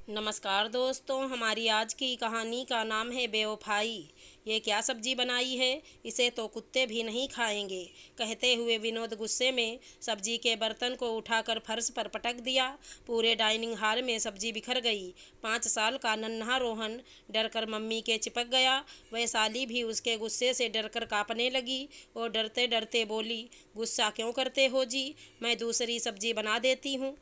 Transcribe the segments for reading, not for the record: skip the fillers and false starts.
नमस्कार दोस्तों, हमारी आज की कहानी का नाम है बेवफाई। ये क्या सब्जी बनाई है, इसे तो कुत्ते भी नहीं खाएंगे, कहते हुए विनोद गुस्से में सब्जी के बर्तन को उठाकर फर्श पर पटक दिया। पूरे डाइनिंग हॉल में सब्जी बिखर गई। 5 साल का नन्हा रोहन डरकर मम्मी के चिपक गया। वैशाली भी उसके गुस्से से डरकर कांपने लगी और डरते डरते बोली, गुस्सा क्यों करते हो जी, मैं दूसरी सब्जी बना देती हूँ।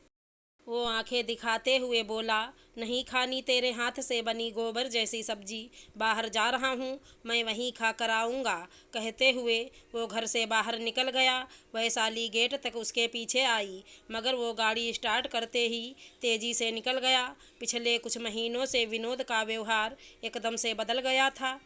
वो आंखें दिखाते हुए बोला, नहीं खानी तेरे हाथ से बनी गोबर जैसी सब्जी, बाहर जा रहा हूँ, मैं वहीं खा कर आऊँगा। कहते हुए वो घर से बाहर निकल गया। वैशाली गेट तक उसके पीछे आई, मगर वो गाड़ी स्टार्ट करते ही तेजी से निकल गया। पिछले कुछ महीनों से विनोद का व्यवहार एकदम से बदल गया था।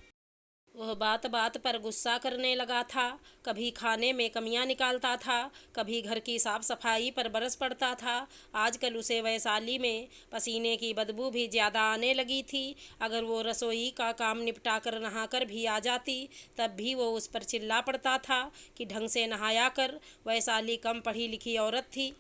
वह बात बात पर गुस्सा करने लगा था। कभी खाने में कमियां निकालता था, कभी घर की साफ सफाई पर बरस पड़ता था। आजकल उसे वैशाली में पसीने की बदबू भी ज़्यादा आने लगी थी। अगर वो रसोई का काम निपटा कर नहा कर भी आ जाती, तब भी वो उस पर चिल्ला पड़ता था कि ढंग से नहाया कर। वैशाली कम पढ़ी लिखी औरत थी,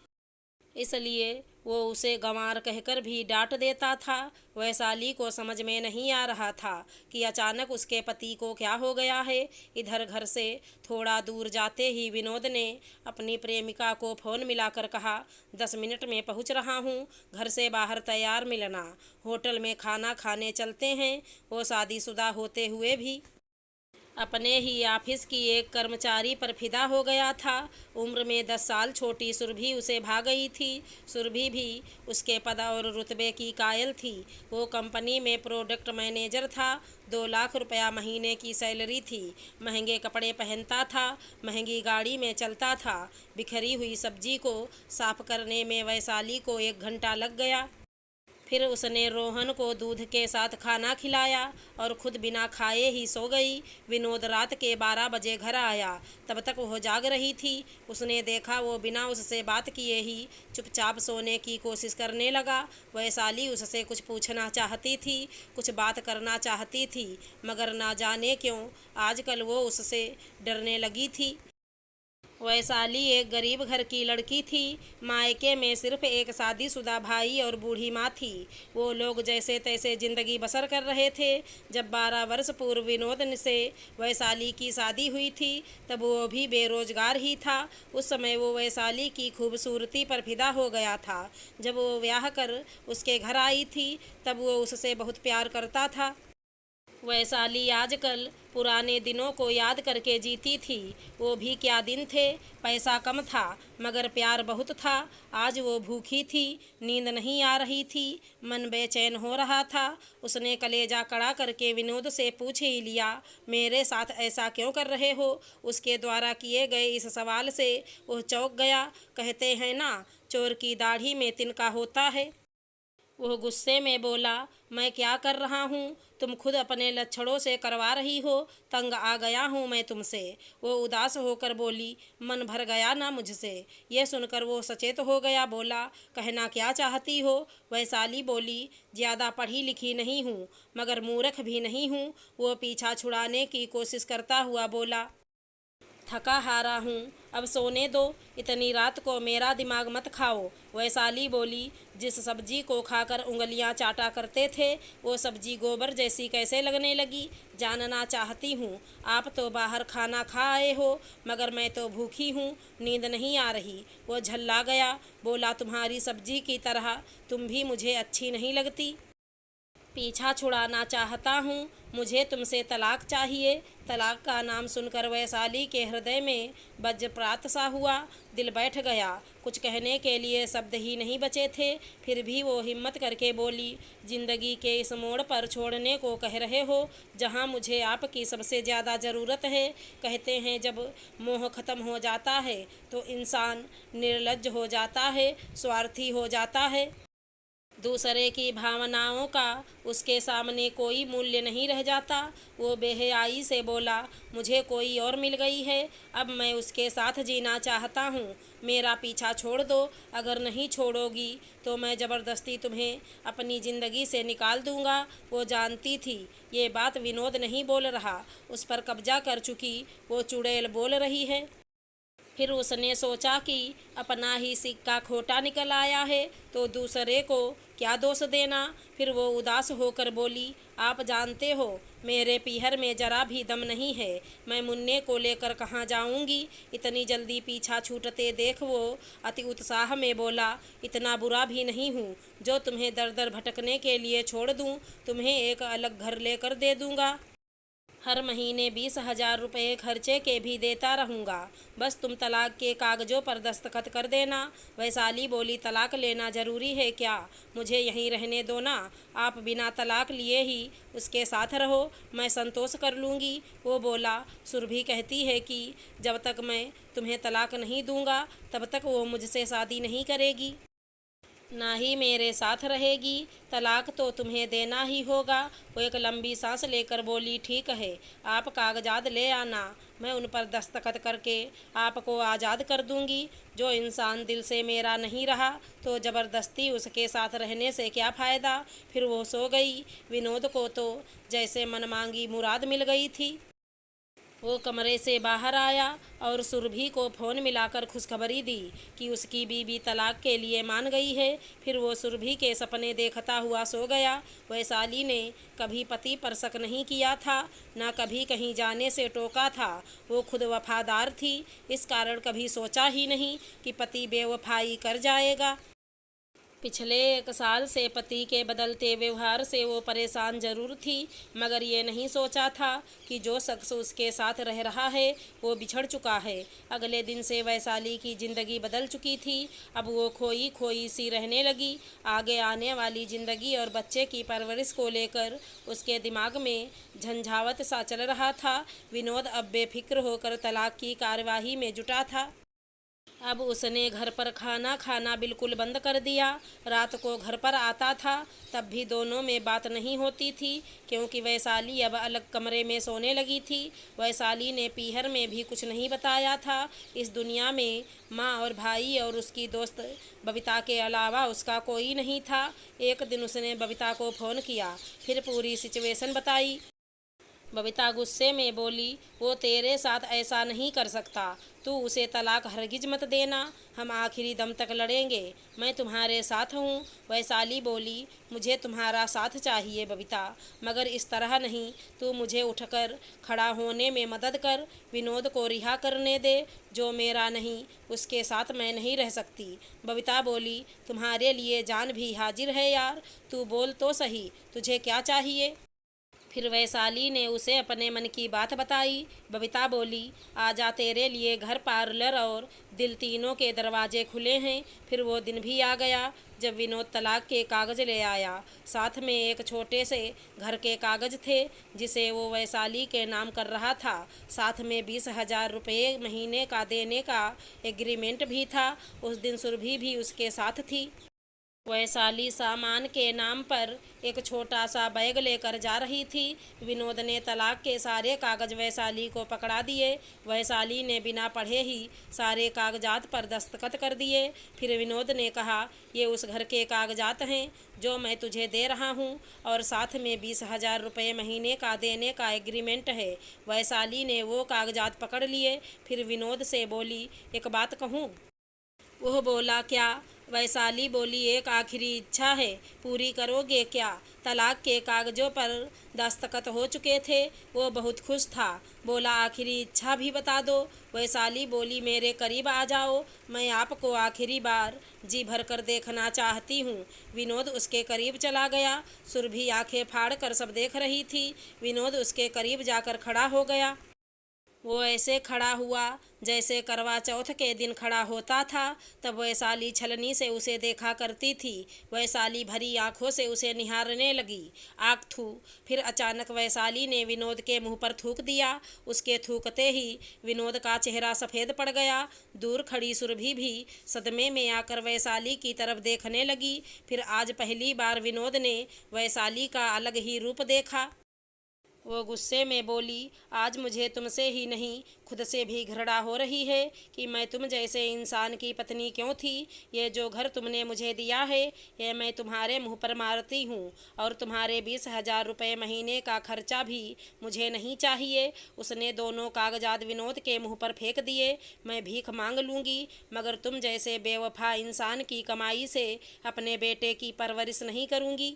इसलिए वो उसे गंवार कहकर भी डांट देता था। वैशाली को समझ में नहीं आ रहा था कि अचानक उसके पति को क्या हो गया है। इधर घर से थोड़ा दूर जाते ही विनोद ने अपनी प्रेमिका को फ़ोन मिलाकर कहा, 10 मिनट में पहुंच रहा हूं, घर से बाहर तैयार मिलना, होटल में खाना खाने चलते हैं। वो शादीशुदा होते हुए भी अपने ही ऑफिस की एक कर्मचारी पर फिदा हो गया था। उम्र में 10 साल छोटी सुरभि उसे भा गई थी। सुरभि भी उसके पद और रुतबे की कायल थी। वो कंपनी में प्रोडक्ट मैनेजर था। 2 लाख रुपया महीने की सैलरी थी। महंगे कपड़े पहनता था, महंगी गाड़ी में चलता था। बिखरी हुई सब्जी को साफ करने में वैशाली को 1 घंटा लग गया। फिर उसने रोहन को दूध के साथ खाना खिलाया और खुद बिना खाए ही सो गई। विनोद रात के 12 बजे घर आया, तब तक वह जाग रही थी। उसने देखा वो बिना उससे बात किए ही चुपचाप सोने की कोशिश करने लगा। वैशाली उससे कुछ पूछना चाहती थी, कुछ बात करना चाहती थी, मगर ना जाने क्यों आजकल वो उससे डरने लगी थी। वैशाली एक गरीब घर की लड़की थी। मायके में सिर्फ एक शादीशुदा भाई और बूढ़ी माँ थी। वो लोग जैसे तैसे जिंदगी बसर कर रहे थे। जब 12 वर्ष पूर्व विनोद से वैशाली की शादी हुई थी, तब वो भी बेरोजगार ही था। उस समय वो वैशाली की खूबसूरती पर फिदा हो गया था। जब वो ब्याह कर उसके घर आई थी, तब वो उससे बहुत प्यार करता था। वैशाली आजकल पुराने दिनों को याद करके जीती थी। वो भी क्या दिन थे, पैसा कम था मगर प्यार बहुत था। आज वो भूखी थी, नींद नहीं आ रही थी, मन बेचैन हो रहा था। उसने कलेजा कड़ा करके विनोद से पूछ ही लिया, मेरे साथ ऐसा क्यों कर रहे हो। उसके द्वारा किए गए इस सवाल से वो चौंक गया। कहते हैं ना, चोर की दाढ़ी में तिनका होता है। वह गुस्से में बोला, मैं क्या कर रहा हूँ, तुम खुद अपने लक्षणों से करवा रही हो, तंग आ गया हूँ मैं तुमसे। वो उदास होकर बोली, मन भर गया ना मुझसे। यह सुनकर वो सचेत हो गया, बोला, कहना क्या चाहती हो। वैशाली बोली, ज़्यादा पढ़ी लिखी नहीं हूँ मगर मूर्ख भी नहीं हूँ। वो पीछा छुड़ाने की कोशिश करता हुआ बोला, थका हारा हूँ, अब सोने दो, इतनी रात को मेरा दिमाग मत खाओ। वैशाली बोली, जिस सब्जी को खाकर उंगलियां चाटा करते थे, वो सब्जी गोबर जैसी कैसे लगने लगी, जानना चाहती हूँ। आप तो बाहर खाना खा आए हो, मगर मैं तो भूखी हूँ, नींद नहीं आ रही। वो झल्ला गया, बोला, तुम्हारी सब्जी की तरह तुम भी मुझे अच्छी नहीं लगती। पीछा छुड़ाना चाहता हूँ, मुझे तुमसे तलाक चाहिए। तलाक का नाम सुनकर वैशाली के हृदय में वज्रपात सा हुआ, दिल बैठ गया। कुछ कहने के लिए शब्द ही नहीं बचे थे। फिर भी वो हिम्मत करके बोली, जिंदगी के इस मोड़ पर छोड़ने को कह रहे हो, जहाँ मुझे आपकी सबसे ज़्यादा ज़रूरत है। कहते हैं जब मोह ख़त्म हो जाता है तो इंसान निर्लज्ज हो जाता है, स्वार्थी हो जाता है। दूसरे की भावनाओं का उसके सामने कोई मूल्य नहीं रह जाता। वो बेहयाई से बोला, मुझे कोई और मिल गई है, अब मैं उसके साथ जीना चाहता हूँ। मेरा पीछा छोड़ दो, अगर नहीं छोड़ोगी तो मैं ज़बरदस्ती तुम्हें अपनी ज़िंदगी से निकाल दूँगा। वो जानती थी ये बात विनोद नहीं बोल रहा, उस पर कब्जा कर चुकी वो चुड़ैल बोल रही है। फिर उसने सोचा कि अपना ही सिक्का खोटा निकल आया है तो दूसरे को क्या दोष देना। फिर वो उदास होकर बोली, आप जानते हो मेरे पीहर में जरा भी दम नहीं है, मैं मुन्ने को लेकर कहाँ जाऊंगी। इतनी जल्दी पीछा छूटते देख वो अति उत्साह में बोला, इतना बुरा भी नहीं हूँ जो तुम्हें दर दर भटकने के लिए छोड़ दूँ, तुम्हें एक अलग घर लेकर दे दूँगा। हर महीने 20,000 रुपये खर्चे के भी देता रहूँगा, बस तुम तलाक के कागज़ों पर दस्तखत कर देना। वैशाली बोली, तलाक लेना ज़रूरी है क्या? मुझे यहीं रहने दो ना, आप बिना तलाक लिए ही उसके साथ रहो, मैं संतोष कर लूँगी। वो बोला, सुरभि कहती है कि जब तक मैं तुम्हें तलाक नहीं दूँगा तब तक वो मुझसे शादी नहीं करेगी, ना ही मेरे साथ रहेगी, तलाक तो तुम्हें देना ही होगा। वो एक लंबी सांस लेकर बोली, ठीक है, आप कागजात ले आना, मैं उन पर दस्तखत करके आपको आज़ाद कर दूंगी। जो इंसान दिल से मेरा नहीं रहा तो ज़बरदस्ती उसके साथ रहने से क्या फ़ायदा। फिर वो सो गई। विनोद को तो जैसे मनमांगी मुराद मिल गई थी। वो कमरे से बाहर आया और सुरभि को फ़ोन मिलाकर खुशखबरी दी कि उसकी बीवी तलाक के लिए मान गई है। फिर वो सुरभि के सपने देखता हुआ सो गया। वैशाली ने कभी पति पर शक नहीं किया था, न कभी कहीं जाने से टोका था। वो खुद वफादार थी, इस कारण कभी सोचा ही नहीं कि पति बेवफाई कर जाएगा। पिछले 1 साल से पति के बदलते व्यवहार से वो परेशान जरूर थी, मगर ये नहीं सोचा था कि जो शख्स उसके साथ रह रहा है वो बिछड़ चुका है। अगले दिन से वैशाली की ज़िंदगी बदल चुकी थी। अब वो खोई खोई सी रहने लगी। आगे आने वाली ज़िंदगी और बच्चे की परवरिश को लेकर उसके दिमाग में झंझावत सा चल रहा था। विनोद अब बेफिक्र होकर तलाक की कार्यवाही में जुटा था। अब उसने घर पर खाना खाना बिल्कुल बंद कर दिया। रात को घर पर आता था तब भी दोनों में बात नहीं होती थी, क्योंकि वैशाली अब अलग कमरे में सोने लगी थी। वैशाली ने पीहर में भी कुछ नहीं बताया था। इस दुनिया में माँ और भाई और उसकी दोस्त बबीता के अलावा उसका कोई नहीं था। एक दिन उसने बबीता को फ़ोन किया, फिर पूरी सिचुएशन बताई। बबीता गुस्से में बोली, वो तेरे साथ ऐसा नहीं कर सकता, तू उसे तलाक हरगिज मत देना, हम आखिरी दम तक लड़ेंगे, मैं तुम्हारे साथ हूँ। वैशाली बोली, मुझे तुम्हारा साथ चाहिए बबीता, मगर इस तरह नहीं, तू मुझे उठकर खड़ा होने में मदद कर, विनोद को रिहा करने दे, जो मेरा नहीं उसके साथ मैं नहीं रह सकती। बबीता बोली, तुम्हारे लिए जान भी हाजिर है यार, तू बोल तो सही, तुझे क्या चाहिए। फिर वैशाली ने उसे अपने मन की बात बताई। बबीता बोली, आजा, तेरे लिए घर, पार्लर और दिल तीनों के दरवाजे खुले हैं। फिर वो दिन भी आ गया जब विनोद तलाक के कागज़ ले आया। साथ में एक छोटे से घर के कागज़ थे जिसे वो वैशाली के नाम कर रहा था। साथ में 20,000 रुपये महीने का देने का एग्रीमेंट भी था। उस दिन सुरभि भी उसके साथ थी। वैशाली सामान के नाम पर एक छोटा सा बैग लेकर जा रही थी। विनोद ने तलाक के सारे कागज़ वैशाली को पकड़ा दिए। वैशाली ने बिना पढ़े ही सारे कागजात पर दस्तखत कर दिए। फिर विनोद ने कहा, ये उस घर के कागजात हैं जो मैं तुझे दे रहा हूँ, और साथ में 20,000 रुपये महीने का देने का एग्रीमेंट है। वैशाली ने वो कागजात पकड़ लिए। फिर विनोद से बोली, एक बात कहूँ। वह बोला, क्या? वैशाली बोली, एक आखिरी इच्छा है, पूरी करोगे क्या? तलाक के कागज़ों पर दस्तखत हो चुके थे। वो बहुत खुश था, बोला, आखिरी इच्छा भी बता दो। वैशाली बोली, मेरे करीब आ जाओ, मैं आपको आखिरी बार जी भर कर देखना चाहती हूँ। विनोद उसके करीब चला गया। सुरभि आंखें फाड़ कर सब देख रही थी। विनोद उसके करीब जाकर खड़ा हो गया। वो ऐसे खड़ा हुआ जैसे करवा चौथ के दिन खड़ा होता था। तब वैशाली छलनी से उसे देखा करती थी। वैशाली भरी आंखों से उसे निहारने लगी। आग थू। फिर अचानक वैशाली ने विनोद के मुंह पर थूक दिया। उसके थूकते ही विनोद का चेहरा सफ़ेद पड़ गया। दूर खड़ी सुरभि भी सदमे में आकर वैशाली की तरफ देखने लगी। फिर आज पहली बार विनोद ने वैशाली का अलग ही रूप देखा। वो गुस्से में बोली, आज मुझे तुमसे ही नहीं खुद से भी घृणा हो रही है कि मैं तुम जैसे इंसान की पत्नी क्यों थी। ये जो घर तुमने मुझे दिया है ये मैं तुम्हारे मुंह पर मारती हूँ, और तुम्हारे 20,000 रुपये महीने का खर्चा भी मुझे नहीं चाहिए। उसने दोनों कागजात विनोद के मुंह पर फेंक दिए। मैं भीख मांग लूँगी, मगर तुम जैसे बेवफा इंसान की कमाई से अपने बेटे की परवरिश नहीं करूँगी।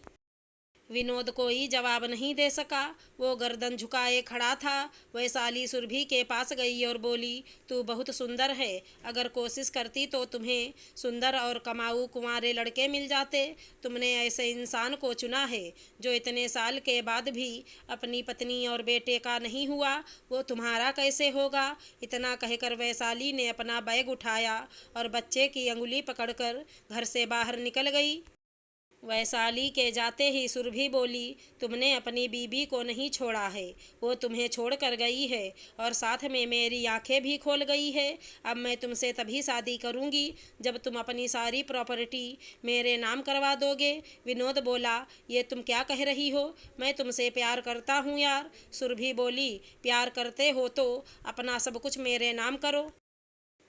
विनोद कोई जवाब नहीं दे सका। वो गर्दन झुकाए खड़ा था। वैशाली सुरभि के पास गई और बोली, तू बहुत सुंदर है। अगर कोशिश करती तो तुम्हें सुंदर और कमाऊ कुंवारे लड़के मिल जाते। तुमने ऐसे इंसान को चुना है जो इतने साल के बाद भी अपनी पत्नी और बेटे का नहीं हुआ। वो तुम्हारा कैसे होगा। इतना कहकर वैशाली ने अपना बैग उठाया और बच्चे की अंगुली पकड़कर घर से बाहर निकल गई। वैशाली के जाते ही सुरभि बोली, तुमने अपनी बीबी को नहीं छोड़ा है, वो तुम्हें छोड़ कर गई है और साथ में मेरी आंखें भी खोल गई है। अब मैं तुमसे तभी शादी करूंगी जब तुम अपनी सारी प्रॉपर्टी मेरे नाम करवा दोगे। विनोद बोला, ये तुम क्या कह रही हो, मैं तुमसे प्यार करता हूँ यार। सुरभि बोली, प्यार करते हो तो अपना सब कुछ मेरे नाम करो।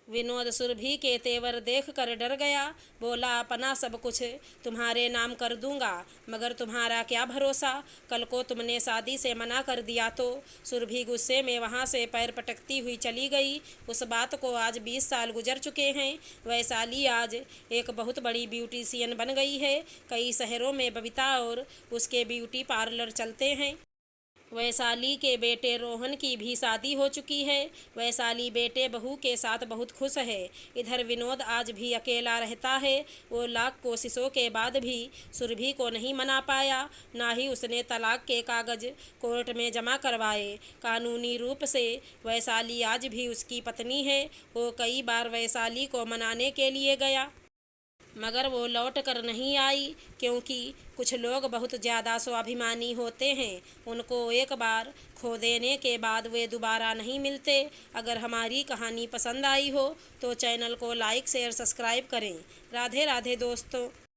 विनोद सुरभि के तेवर देखकर डर गया। बोला, अपना सब कुछ तुम्हारे नाम कर दूंगा, मगर तुम्हारा क्या भरोसा, कल को तुमने शादी से मना कर दिया तो। सुरभि गुस्से में वहां से पैर पटकती हुई चली गई। उस बात को आज 20 साल गुजर चुके हैं। वैशाली आज एक बहुत बड़ी ब्यूटिशियन बन गई है। कई शहरों में बबीता और उसके ब्यूटी पार्लर चलते हैं। वैशाली के बेटे रोहन की भी शादी हो चुकी है। वैशाली बेटे बहू के साथ बहुत खुश है। इधर विनोद आज भी अकेला रहता है। वो लाख कोशिशों के बाद भी सुरभि को नहीं मना पाया, ना ही उसने तलाक के कागज कोर्ट में जमा करवाए। कानूनी रूप से वैशाली आज भी उसकी पत्नी है। वो कई बार वैशाली को मनाने के लिए गया, मगर वो लौट कर नहीं आई, क्योंकि कुछ लोग बहुत ज़्यादा स्वाभिमानी होते हैं। उनको एक बार खो देने के बाद वे दोबारा नहीं मिलते। अगर हमारी कहानी पसंद आई हो तो चैनल को लाइक शेयर सब्सक्राइब करें। राधे राधे दोस्तों।